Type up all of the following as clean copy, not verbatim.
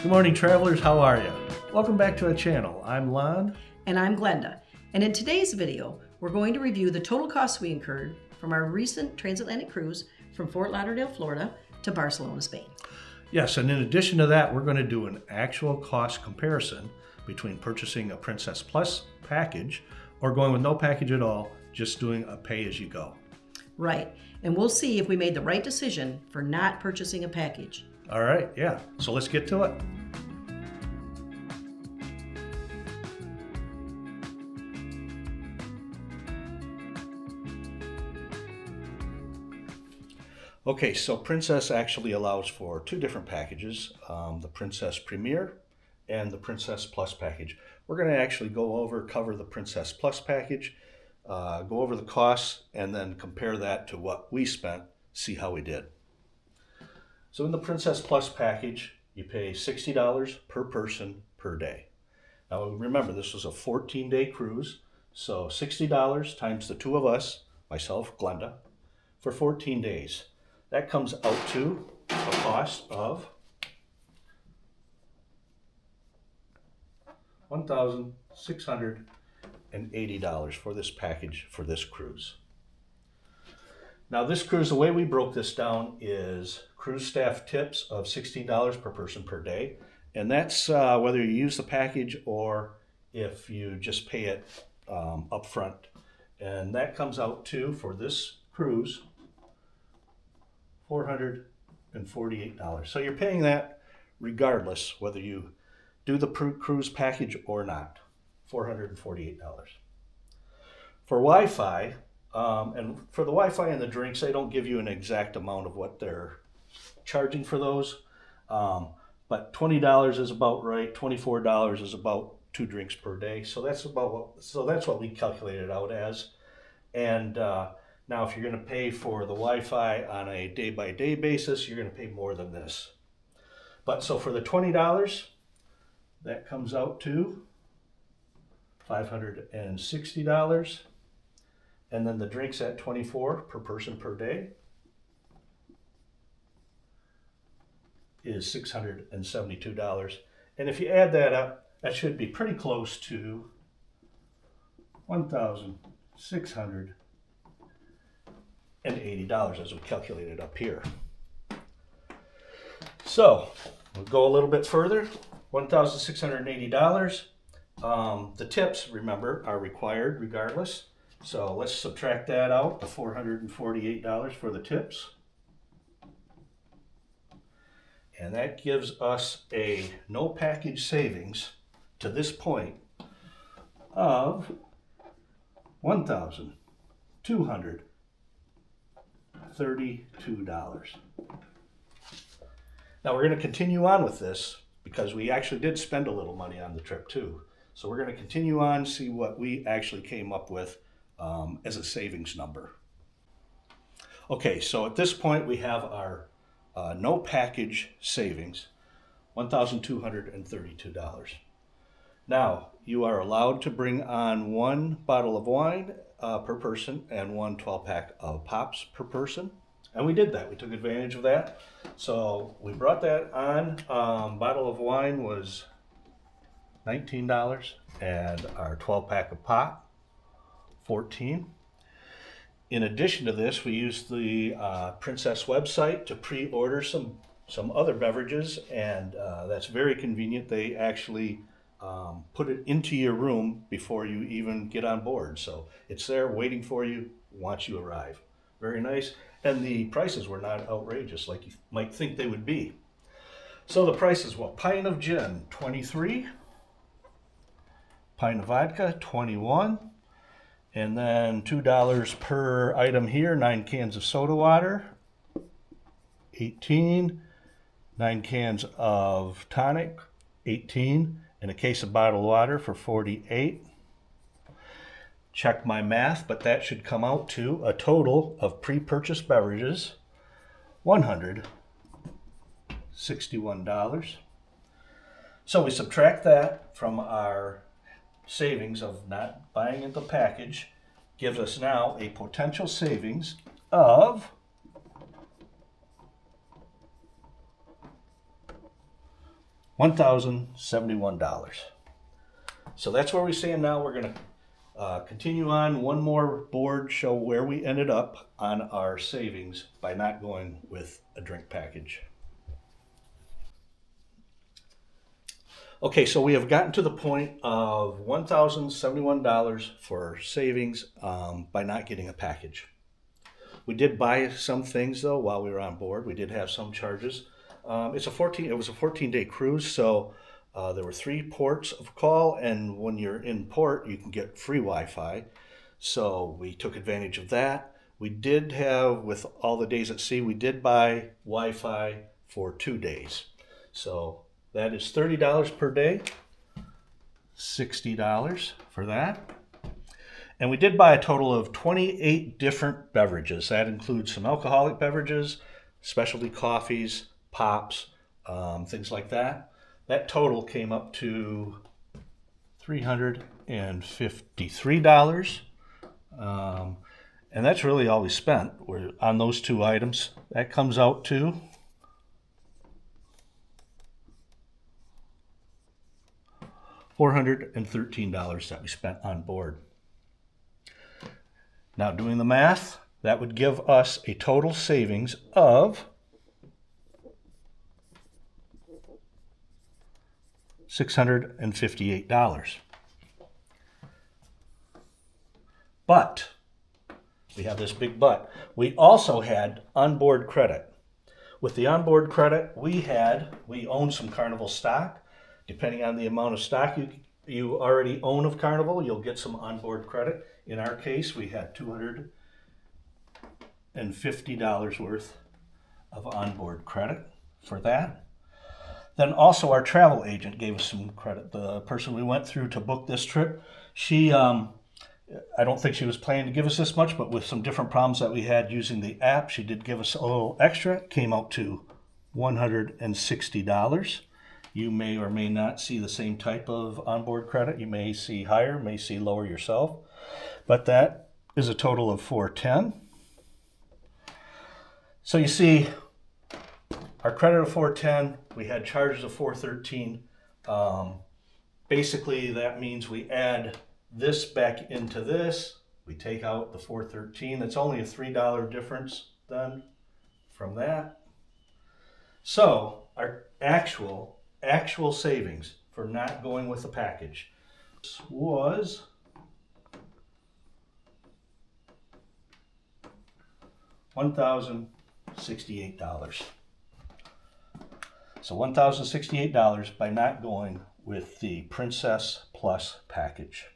Good morning, travelers. How are you? Welcome back to our channel. I'm Lon. And I'm Glenda. And in today's video, we're going to review the total costs we incurred from our recent transatlantic cruise from Fort Lauderdale, Florida to Barcelona, Spain. Yes, and in addition to that, we're going to do an actual cost comparison between purchasing a Princess Plus package or going with no package at all, just doing a pay-as-you-go. Right. And we'll see if we made the right decision for not purchasing a package. All right, yeah. So let's get to it. Okay, so Princess actually allows for two different packages, the Princess Premier and the Princess Plus package. We're going to actually cover the Princess Plus package, go over the costs, and then compare that to what we spent, see how we did. So in the Princess Plus package, you pay $60 per person per day. Now remember, this was a 14-day cruise, so $60 times the two of us, myself, Glenda, for 14 days. That comes out to a cost of $1,680 for this package for this cruise. Now this cruise, the way we broke this down is cruise staff tips of $16 per person per day. And that's whether you use the package or if you just pay it up front. And that comes out to, for this cruise, $448. So you're paying that regardless whether you do the cruise package or not, $448. For Wi-Fi, and for the Wi-Fi and the drinks, they don't give you an exact amount of what they're charging for those, but $20 is about right. $24 is about 2 drinks per day, so that's what we calculated out as. And now, if you're going to pay for the Wi-Fi on a day-by-day basis, you're going to pay more than this. But so for the $20, that comes out to $560. And then the drinks at $24 per person per day is $672. And if you add that up, that should be pretty close to $1,680 as we calculated up here. So we'll go a little bit further. $1,680. The tips, remember, are required regardless. So let's subtract that out, the $448 for the tips. And that gives us a no package savings to this point of $1,232. Now we're going to continue on with this because we actually did spend a little money on the trip too. So we're going to continue on, see what we actually came up with as a savings number. Okay, so at this point we have our no package savings, $1,232. Now, you are allowed to bring on 1 bottle of wine per person and 1 12-pack of pops per person. And we did that. We took advantage of that. So we brought that on. Bottle of wine was $19 and our 12-pack of pop, $14. In addition to this, we used the Princess website to pre-order some other beverages, and that's very convenient. They actually put it into your room before you even get on board. So it's there waiting for you once you arrive. Very nice. And the prices were not outrageous like you might think they would be. So the prices, well, pint of gin, $23. Pint of vodka, $21. And then $2 per item here, 9 cans of soda water, $18. 9 cans of tonic, $18. And a case of bottled water for $48. Check my math, but that should come out to a total of pre-purchased beverages, $161. So we subtract that from our savings of not buying into the package, gives us now a potential savings of $1,071. So that's where we stand now. We're going to continue on one more board, show where we ended up on our savings by not going with a drink package. Okay, so we have gotten to the point of $1,071 for savings by not getting a package. We did buy some things though while we were on board. We did have some charges. It was a 14-day cruise, so there were 3 ports of call, and when you're in port, you can get free Wi-Fi. So we took advantage of that. We did have, with all the days at sea, we did buy Wi-Fi for 2 days. So that is $30 per day, $60 for that. And we did buy a total of 28 different beverages. That includes some alcoholic beverages, specialty coffees, pops, things like that. That total came up to $353. And that's really all we spent on those 2 items. That comes out to $413 that we spent on board. Now, doing the math, that would give us a total savings of $658. But, we have this big but, we also had onboard credit. With the onboard credit, we owned some Carnival stock. Depending on the amount of stock you already own of Carnival, you'll get some onboard credit. In our case, we had $250 worth of onboard credit for that. Then also our travel agent gave us some credit. The person we went through to book this trip, she, I don't think she was planning to give us this much, but with some different problems that we had using the app, she did give us a little extra. It came out to $160. You may or may not see the same type of onboard credit. You may see higher, may see lower yourself. But that is a total of $410. So you see, our credit of $410, we had charges of $413. Basically, that means we add this back into this. We take out the $413. That's only a $3 difference then from that. So our actual savings for not going with the package was $1,068. So $1,068 by not going with the Princess Plus package.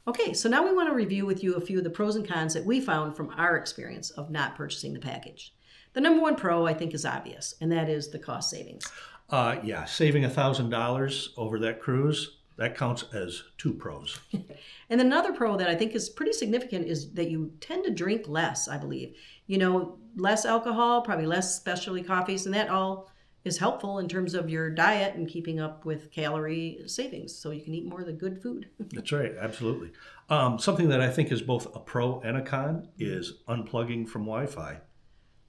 Okay, so now we want to review with you a few of the pros and cons that we found from our experience of not purchasing the package. The number one pro, I think, is obvious, and that is the cost savings. Yeah, saving $1,000 over that cruise, that counts as 2 pros. And another pro that I think is pretty significant is that you tend to drink less, I believe. You know, less alcohol, probably less specialty coffees, and that all is helpful in terms of your diet and keeping up with calorie savings, so you can eat more of the good food. That's right, absolutely. Something that I think is both a pro and a con is unplugging from Wi-Fi.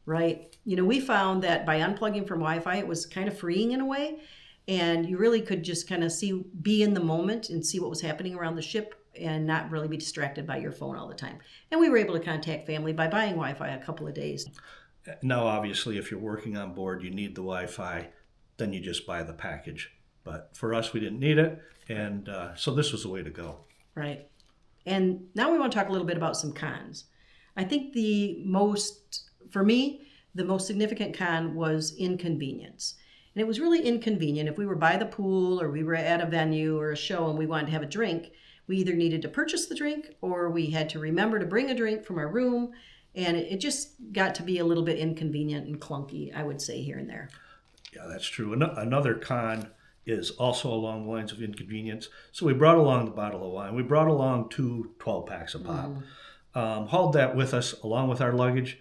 Right. You know, we found that by unplugging from Wi-Fi, it was kind of freeing in a way, and you really could just kind of be in the moment and see what was happening around the ship and not really be distracted by your phone all the time. And we were able to contact family by buying Wi-Fi a couple of days. Now, obviously, if you're working on board, you need the Wi-Fi, then you just buy the package. But for us, we didn't need it, and so this was the way to go. Right. And now we want to talk a little bit about some cons. I think for me, the most significant con was inconvenience. And it was really inconvenient. If we were by the pool or we were at a venue or a show and we wanted to have a drink, we either needed to purchase the drink or we had to remember to bring a drink from our room. And it just got to be a little bit inconvenient and clunky, I would say, here and there. Yeah, that's true. Another con is also along the lines of inconvenience. So we brought along the bottle of wine. We brought along 2 12-packs of pop. Hauled that with us along with our luggage.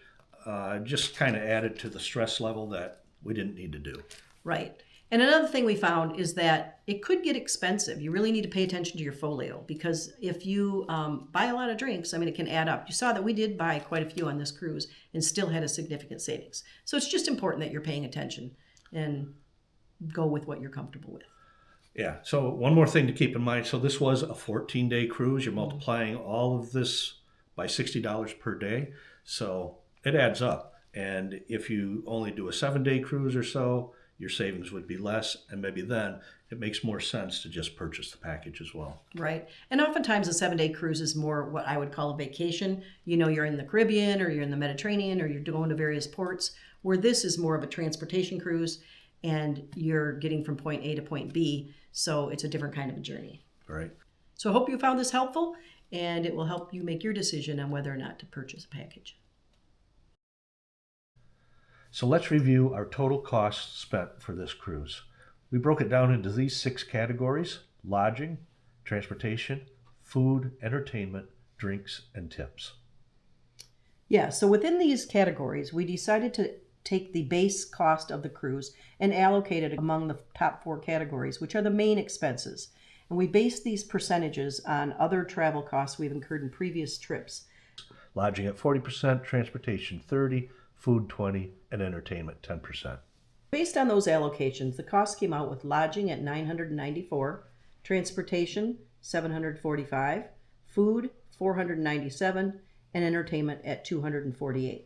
Just kind of added to the stress level that we didn't need to do. Right. And another thing we found is that it could get expensive. You really need to pay attention to your folio because if you buy a lot of drinks, I mean, it can add up. You saw that we did buy quite a few on this cruise and still had a significant savings. So it's just important that you're paying attention and go with what you're comfortable with. Yeah. So one more thing to keep in mind. So this was a 14-day cruise. You're multiplying all of this by $60 per day. So it adds up. And if you only do a 7-day cruise or so, your savings would be less. And maybe then it makes more sense to just purchase the package as well. Right. And oftentimes a 7-day cruise is more what I would call a vacation. You know, you're in the Caribbean or you're in the Mediterranean or you're going to various ports, where this is more of a transportation cruise and you're getting from point A to point B. So it's a different kind of a journey. Right. So I hope you found this helpful and it will help you make your decision on whether or not to purchase a package. So let's review our total costs spent for this cruise. We broke it down into these 6 categories: lodging, transportation, food, entertainment, drinks, and tips. Yeah, so within these categories, we decided to take the base cost of the cruise and allocate it among the top 4 categories, which are the main expenses. And we based these percentages on other travel costs we've incurred in previous trips. Lodging at 40%, transportation 30%, food 20%, and entertainment 10%. Based on those allocations, the cost came out with lodging at $994, transportation $745, food $497, and entertainment at $248.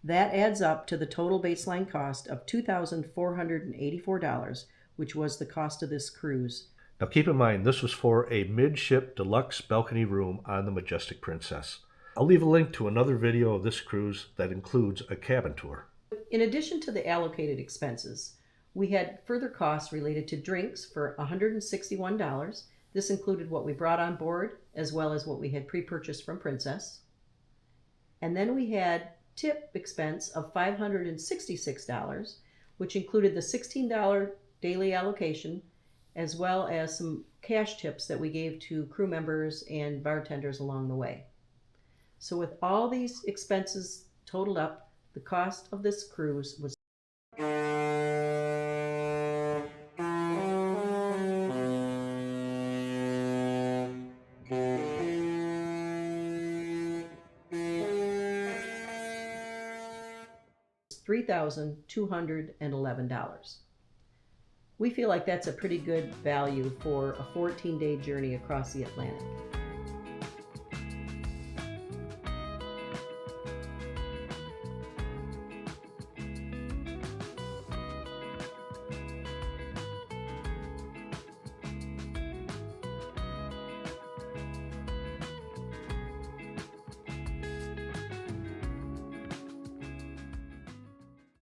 That adds up to the total baseline cost of $2,484, which was the cost of this cruise. Now keep in mind, this was for a midship deluxe balcony room on the Majestic Princess. I'll leave a link to another video of this cruise that includes a cabin tour. In addition to the allocated expenses, we had further costs related to drinks for $161. This included what we brought on board as well as what we had pre-purchased from Princess. And then we had tip expense of $566, which included the $16 daily allocation as well as some cash tips that we gave to crew members and bartenders along the way. So with all these expenses totaled up, the cost of this cruise was $3,211. We feel like that's a pretty good value for a 14-day journey across the Atlantic.